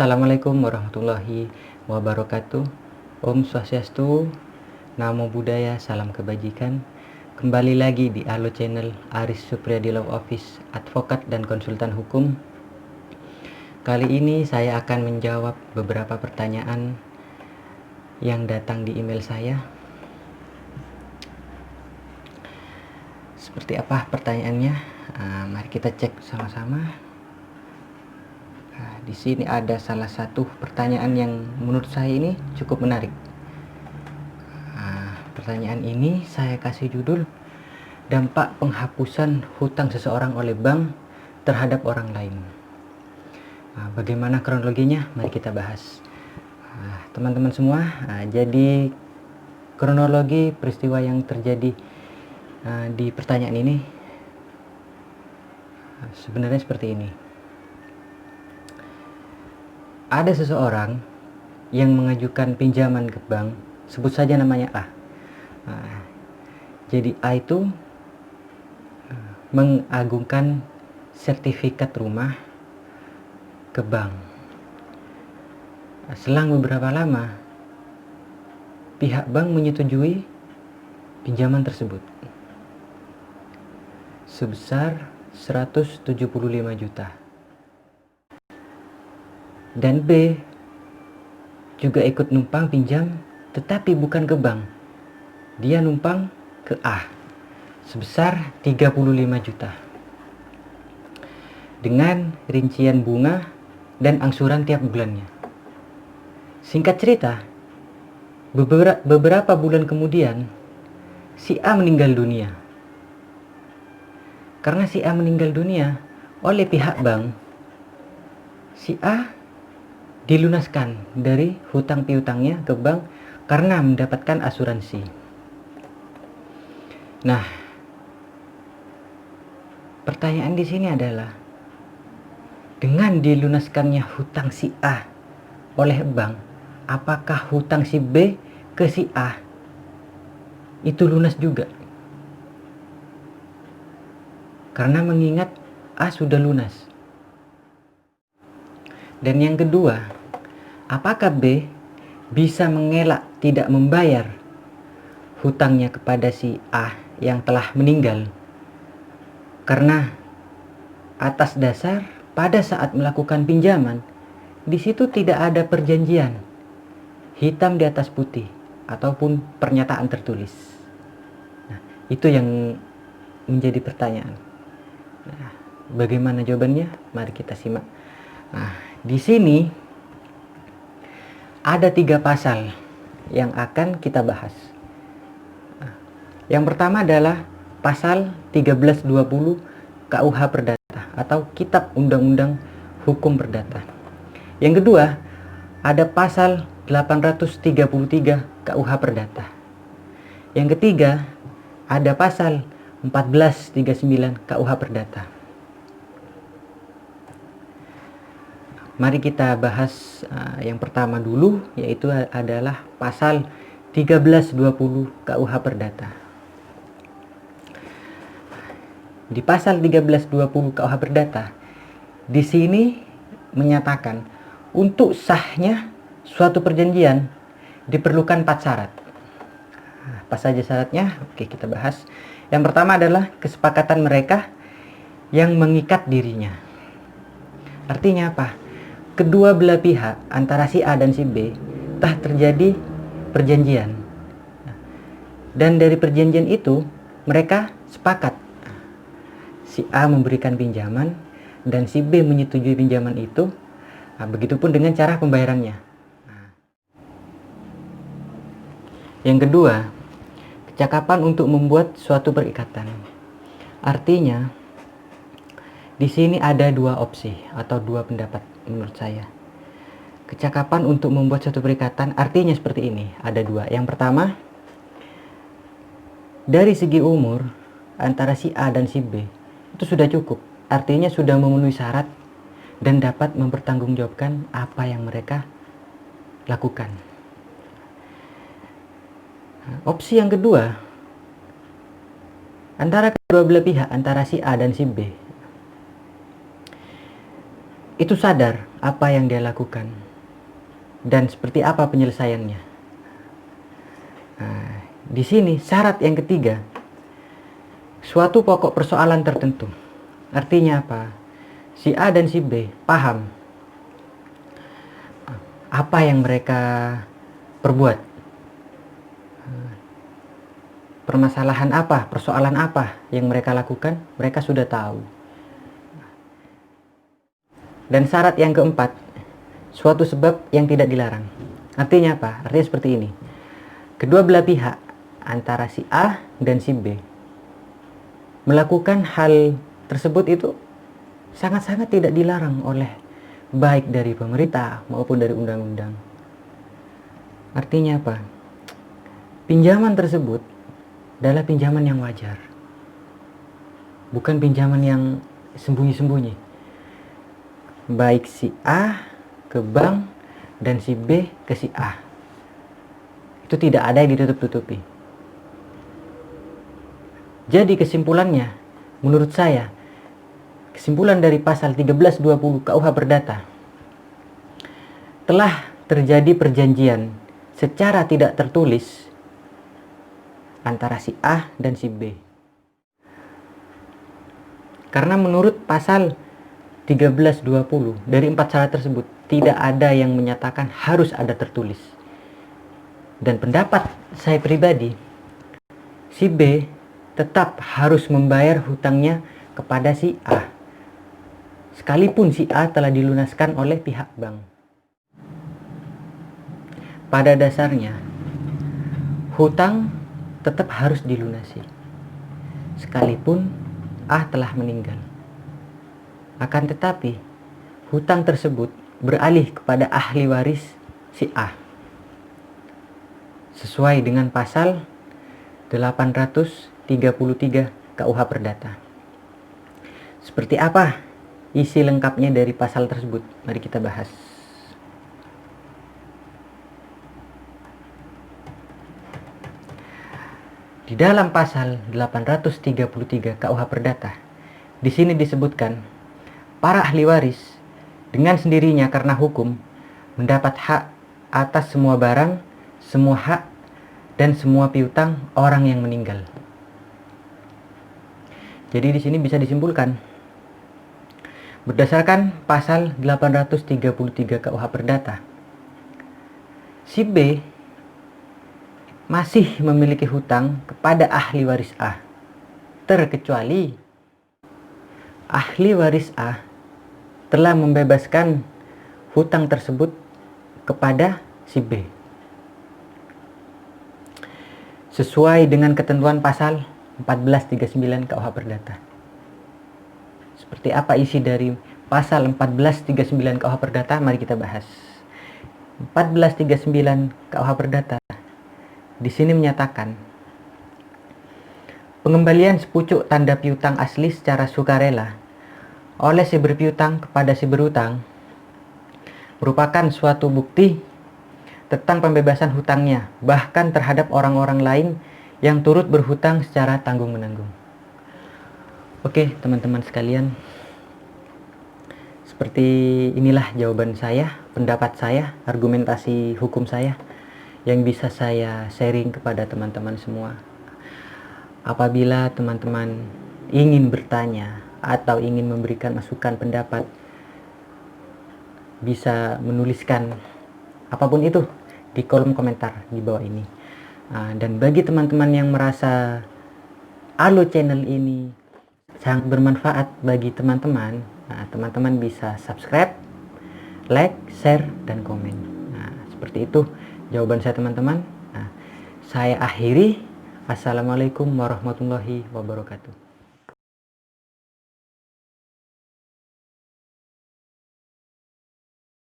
Assalamualaikum warahmatullahi wabarakatuh. Om Swastiastu, Namo Buddhaya, salam kebajikan. Kembali lagi di Alo Channel Aris Supriyadi Law Office, advokat dan konsultan hukum. Kali ini saya akan menjawab beberapa pertanyaan yang datang di email saya. Seperti apa pertanyaannya? Mari kita cek sama-sama. Di sini ada salah satu pertanyaan yang menurut saya ini cukup menarik. Pertanyaan ini saya kasih judul dampak penghapusan hutang seseorang oleh bank terhadap orang lain. Bagaimana kronologinya? Mari kita bahas. Teman-teman semua, jadi kronologi peristiwa yang terjadi di pertanyaan ini sebenarnya seperti ini. Ada seseorang yang mengajukan pinjaman ke bank, sebut saja namanya A. Jadi A itu mengagungkan sertifikat rumah ke bank. Selang beberapa lama, pihak bank menyetujui pinjaman tersebut sebesar 175 juta. Dan B juga ikut numpang pinjam, tetapi bukan ke bank. Dia numpang ke A sebesar 35 juta. Dengan rincian bunga dan angsuran tiap bulannya. Singkat cerita, beberapa bulan kemudian si A meninggal dunia. Karena si A meninggal dunia oleh pihak bank, si A dilunaskan dari hutang piutangnya ke bank karena mendapatkan asuransi. Nah, pertanyaan di sini adalah, dengan dilunaskannya hutang si A oleh bank, apakah hutang si B ke si A itu lunas juga? Karena mengingat A sudah lunas. Dan yang kedua, apakah B bisa mengelak tidak membayar hutangnya kepada si A yang telah meninggal? Karena atas dasar pada saat melakukan pinjaman, di situ tidak ada perjanjian hitam di atas putih ataupun pernyataan tertulis. Nah, itu yang menjadi pertanyaan. Nah, bagaimana jawabannya? Mari kita simak. Di sini ada 3 pasal yang akan kita bahas. Yang pertama adalah pasal 1320 KUH Perdata atau Kitab Undang-Undang Hukum Perdata. Yang kedua, ada pasal 833 KUH Perdata. Yang ketiga, ada pasal 1439 KUH Perdata. Mari kita bahas yang pertama dulu, yaitu adalah pasal 1320 KUH Perdata. Di pasal 1320 KUH Perdata, di sini menyatakan untuk sahnya suatu perjanjian diperlukan 4 syarat. Apa saja syaratnya? Oke, kita bahas. Yang pertama adalah kesepakatan mereka yang mengikat dirinya. Artinya apa? Kedua belah pihak antara si A dan si B telah terjadi perjanjian. Dan dari perjanjian itu mereka sepakat. Si A memberikan pinjaman dan si B menyetujui pinjaman itu. Begitupun dengan cara pembayarannya. Yang kedua, kecakapan untuk membuat suatu perikatan. Artinya, di sini ada 2 opsi atau 2 pendapat menurut saya. Kecakapan untuk membuat suatu perikatan artinya seperti ini. Ada 2. Yang pertama, dari segi umur antara si A dan si B itu sudah cukup. Artinya sudah memenuhi syarat dan dapat mempertanggungjawabkan apa yang mereka lakukan. Opsi yang kedua, antara kedua belah pihak antara si A dan si B itu sadar apa yang dia lakukan dan seperti apa penyelesaiannya. Nah, di sini syarat yang ketiga, suatu pokok persoalan tertentu. Artinya apa? Si A dan si B paham apa yang mereka perbuat. Permasalahan apa, persoalan apa yang mereka lakukan, mereka sudah tahu. Dan syarat yang keempat, suatu sebab yang tidak dilarang. Artinya apa? Artinya seperti ini. Kedua belah pihak, antara si A dan si B, melakukan hal tersebut itu sangat-sangat tidak dilarang oleh baik dari pemerintah maupun dari undang-undang. Artinya apa? Pinjaman tersebut adalah pinjaman yang wajar, bukan pinjaman yang sembunyi-sembunyi. Baik si A ke bank dan si B ke si A, itu tidak ada yang ditutup-tutupi. Jadi kesimpulannya, menurut saya, kesimpulan dari pasal 1320 KUH Perdata, telah terjadi perjanjian secara tidak tertulis antara si A dan si B. Karena menurut pasal 1320 dari 4 syarat tersebut tidak ada yang menyatakan harus ada tertulis. Dan pendapat saya pribadi, si B tetap harus membayar hutangnya kepada si A, sekalipun si A telah dilunaskan oleh pihak bank. Pada dasarnya, hutang tetap harus dilunasi, sekalipun A telah meninggal. Akan tetapi, hutang tersebut beralih kepada ahli waris si A, sesuai dengan pasal 833 KUH Perdata. Seperti apa isi lengkapnya dari pasal tersebut? Mari kita bahas. Di dalam pasal 833 KUH Perdata, di sini disebutkan para ahli waris dengan sendirinya karena hukum mendapat hak atas semua barang, semua hak, dan semua piutang orang yang meninggal. Jadi di sini bisa disimpulkan berdasarkan pasal 833 KUH Perdata, si B masih memiliki hutang kepada ahli waris A, terkecuali ahli waris A telah membebaskan hutang tersebut kepada si B sesuai dengan ketentuan pasal 1439 KUH Perdata. Seperti apa isi dari pasal 1439 KUH Perdata? Mari kita bahas. 1439 KUH Perdata di sini menyatakan pengembalian sepucuk tanda piutang asli secara sukarela oleh si berpiutang kepada si berutang merupakan suatu bukti tentang pembebasan hutangnya, bahkan terhadap orang-orang lain yang turut berhutang secara tanggung-menanggung. Oke, teman-teman sekalian, seperti inilah jawaban saya, pendapat saya, argumentasi hukum saya yang bisa saya sharing kepada teman-teman semua. Apabila teman-teman ingin bertanya atau ingin memberikan masukan pendapat, bisa menuliskan apapun itu di kolom komentar di bawah ini. Dan bagi teman-teman yang merasa Alo channel ini sangat bermanfaat bagi teman-teman, teman-teman bisa subscribe, like, share, dan komen. Seperti itu jawaban saya, teman-teman. Saya akhiri. Assalamualaikum warahmatullahi wabarakatuh.